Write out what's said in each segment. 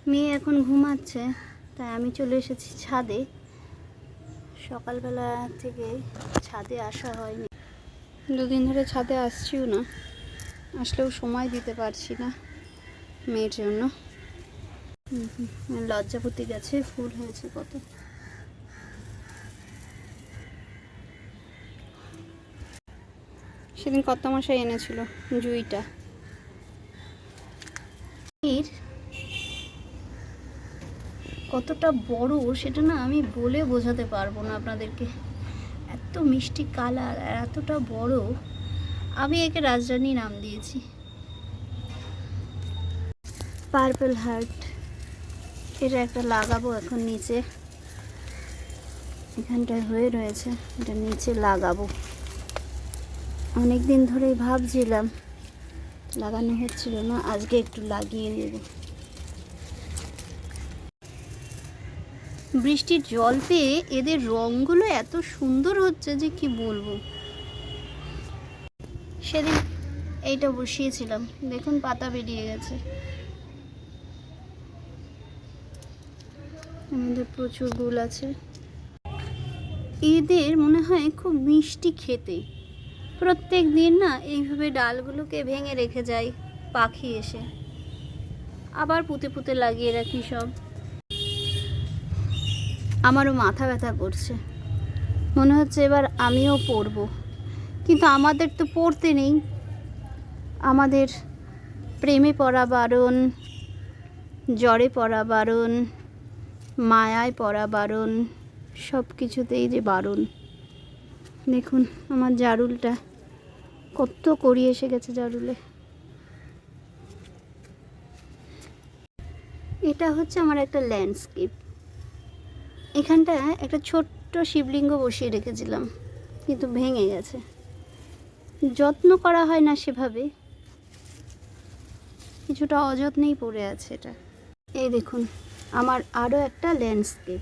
মেয়ে এখন ঘুমাচ্ছে, তাই আমি চলে এসেছি ছাদে। সকালবেলা থেকে ছাদে আসা হয়নি, দুদিন ধরে ছাদে আসছিও না, আসলেও সময় দিতে পারছি না মেয়ের জন্য। লজ্জাপতি গাছে ফুল হয়েছে কত। সেদিন কত মশাই এনেছিল জুঁইটা। কতটা বড় সেটা না আমি বলে বোঝাতে পারবো না আপনাদেরকে। এত মিষ্টি কালার আর এতটা বড়। আমি একে রাজরানী নাম দিয়েছি, পার্পল হার্ট। এটা একটা লাগাবো এখন নিচে, এখানটায় হয়ে রয়েছে, এটা নিচে লাগাবো। অনেক দিন ধরেই ভাবছিলাম, লাগানো হচ্ছিল না, আজকে একটু লাগিয়ে দেব। বৃষ্টির জল পেয়ে এদের রঙগুলো এত সুন্দর হচ্ছে যে কি বলবো। সেদিন এইটা বসিয়েছিলাম, দেখুন পাতা বেরিয়ে গেছে। আমাদের প্রচুর গুল আছে। এদের মনে হয় খুব মিষ্টি খেতে। প্রত্যেক দিন না এইভাবে ডালগুলোকে ভেঙে রেখে যায় পাখি এসে, আবার পুঁতে পুঁতে লাগিয়ে রাখি সব। আমারও মাথা ব্যথা করছে, মনে হচ্ছে এবার আমিও পড়বো, কিন্তু আমাদের তো পড়তে নেই। আমাদের প্রেমে পড়া বারণ, জ্বরে পড়া বারণ, মায়ায় পড়া বারণ, সব কিছুতেই যে বারণ। দেখুন আমার জারুলটা কত কড়ি এসে গেছে জারুলে। এটা হচ্ছে আমার একটা ল্যান্ডস্কেপ। এখানটা একটা ছোট্ট শিবলিঙ্গ বসিয়ে রেখেছিলাম, কিন্তু ভেঙে গেছে। যত্ন করা হয় না সেভাবে, কিছুটা অযত্নেই পড়ে আছে এটা। এই দেখুন আমার আরও একটা ল্যান্ডস্কেপ।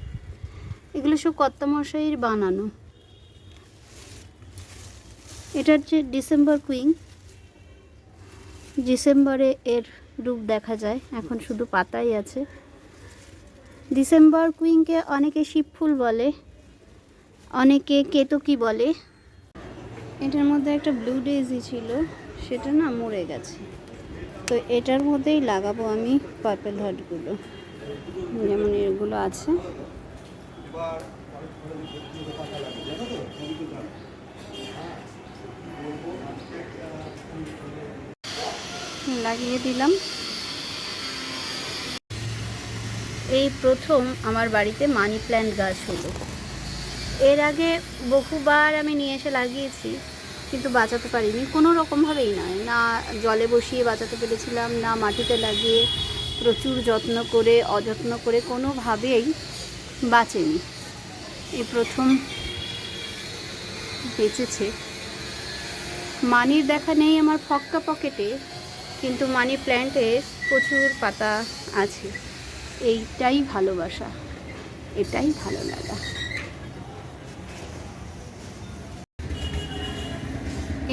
এগুলো সব কর্তামশাইয়ের বানানো। এটা হচ্ছে ডিসেম্বর কুইন। ডিসেম্বরে এর রূপ দেখা যায়, এখন শুধু পাতাই আছে। ডিসেম্বর কুইনকে অনেকে শিবফুল বলে, অনেকে কেতকী বলে। এটার মধ্যে একটা ব্লু ডেজি ছিল, সেটা না মরে গেছে, তো এটার মধ্যেই লাগাবো আমি পার্পল হার্টগুলো, যেমন এগুলো আছে। লাগিয়ে দিলাম। এই প্রথম আমার বাড়িতে মানি প্ল্যান্ট গাছ হলো। এর আগে বহুবার আমি নিয়ে এসে লাগিয়েছি, কিন্তু বাঁচাতে পারিনি কোনো রকমভাবেই নয়। না জলে বসিয়ে বাঁচাতে পেরেছিলাম, না মাটিতে লাগিয়ে প্রচুর যত্ন করে, অযত্ন করে কোনোভাবেই বাঁচেনি। এই প্রথম বেঁচেছে। মানির দেখা নেই আমার ফক্কা পকেটে, কিন্তু মানি প্ল্যান্টে প্রচুর পাতা আছে। এইটাই ভালোবাসা, এটাই ভালো লাগা।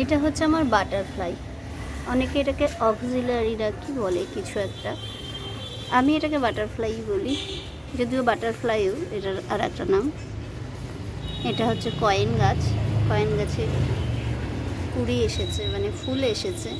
এটা হচ্ছে আমার বাটারফ্লাই। অনেকে এটাকে অক্সিলারিরা কি বলে কিছু একটা, আমি এটাকে বাটারফ্লাই বলি, যদিও বাটারফ্লাইও এটার আর একটা নাম। এটা হচ্ছে কয়েন গাছ। কয়েন গাছে কুড়ি এসেছে, মানে ফুল এসেছে।